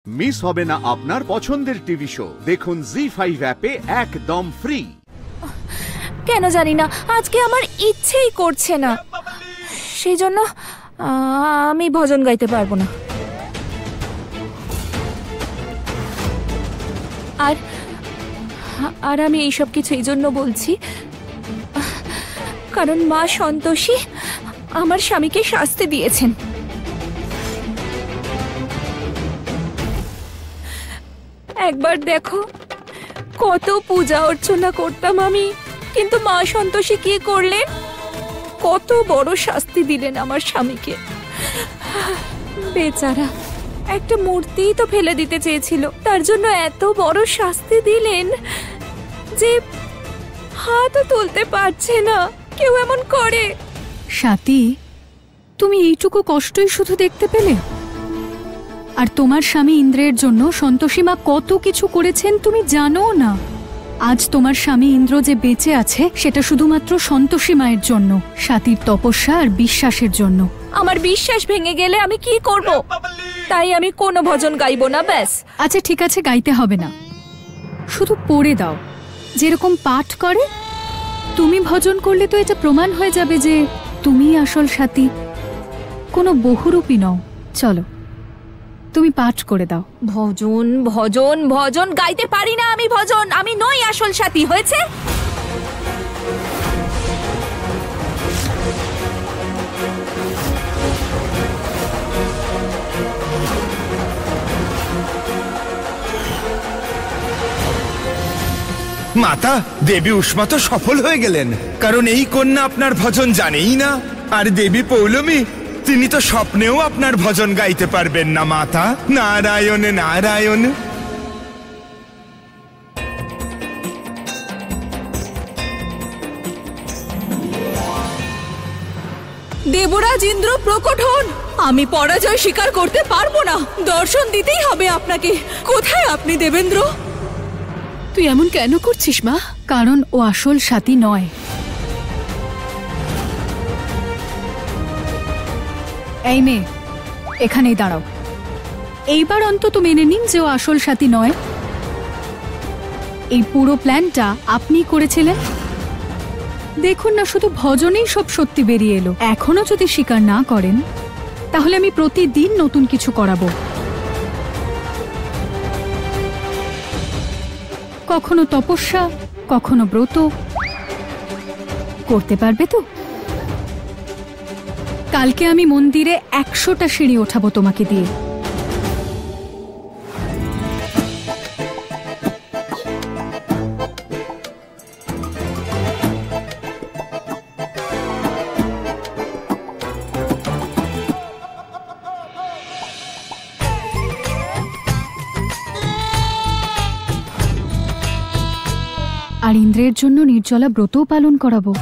Miss হবে না আপনার পছন্দের টিভি শো। দেখুন জি5 অ্যাপে একদম ফ্রি। কেন জানি না আজকে আমার ইচ্ছেই করছে না, সেই জন্য আমি ভজন গাইতে পারবো না। আর আর আমি এইসব কিছু এই জন্য বলছি কারণ মা সন্তোষী আমার স্বামীকে শাস্তি দিয়েছেন। একবার দেখো কত পূজা অর্চনা করতাম আমি, কিন্তু মা সন্তোষী কি করলেন? কত বড় শাস্তি দিলেন আমার স্বামীকে। বেচারা একটা মূর্তিই তো ফেলে দিতে চেয়েছিল, তার জন্য এত বড় শাস্তি দিলেন যে হাতও তুলতে পারছে না। কেউ এমন করে? স্বাতী, তুমি এইটুকু কষ্টই শুধু দেখতে পেলে? আর তোমার স্বামী ইন্দ্রের জন্য সন্তোষী মা কত কিছু করেছেন তুমি জানো না। আজ তোমার স্বামী ইন্দ্র যে বেঁচে আছে সেটা শুধুমাত্র সন্তোষী মায়ের জন্য, স্বাতীর তপস্যা আর বিশ্বাসের জন্য। আমার বিশ্বাস ভেঙে গেলে আমি কি করব? তাই আমি কোনো ভজন গাইবো না, ব্যাস। আচ্ছা ঠিক আছে, গাইতে হবে না, শুধু পড়ে দাও যেরকম পাঠ করে। তুমি ভজন করলে তো এটা প্রমাণ হয়ে যাবে যে তুমি আসল স্বাতী, কোনো বহুরূপী নও। চলো তুমি পাঠ করে দাও। ভজন ভজন ভজন গাইতে পারি না আমি ভজন, আমি নই আসল সাথী। হয়েছে? মাতা, দেবী উষ্মা তো সফল হয়ে গেলেন, কারণ এই কন্যা আপনার ভজন জানেই না। আর দেবী পৌলমী, তিনি তো স্বপ্নেও আপনার ভজন গাইতে পারবেন না মাতা। নারায়ণ নারায়ণ। দেবরাজ ইন্দ্র প্রকট হন। আমি পরাজয় স্বীকার করতে পারবো না, দর্শন দিতেই হবে আপনাকে। কোথায় আপনি দেবেন্দ্র? তুই এমন কেন করছিস মা? কারণ ও আসল স্বাতী নয়। এই মেয়ে, এখানেই দাঁড়াও। এইবার অন্তত মেনে নিন যে ও আসল স্বাতী নয়। এই পুরো প্ল্যানটা আপনিই করেছিলেন। দেখুন না, শুধু ভজনেই সব সত্যি বেরিয়ে এলো। এখনো যদি স্বীকার না করেন তাহলে আমি প্রতিদিন নতুন কিছু করাবো। কখনো তপস্যা, কখনো ব্রত। করতে পারবে তো? কালকে আমি মন্দিরে 100টা সিঁড়ি ওঠাবো তোমাকে দিয়ে। আর ইন্দ্রের জন্য নির্জলা ব্রতও পালন করাবো।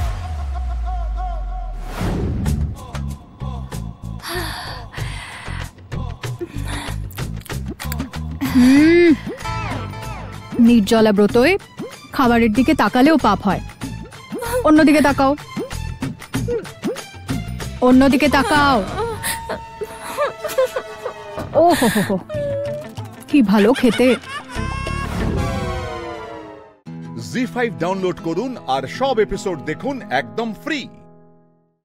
নির্জলা ব্রতয়ে খাবারের দিকে তাকালেও পাপ হয়। অন্যদিকে তাকাও, অন্যদিকে তাকাও। ও হো হো হো, কি ভালো খেতে। জি5 ডাউনলোড করুন আর সব এপিসোড দেখুন একদম ফ্রি।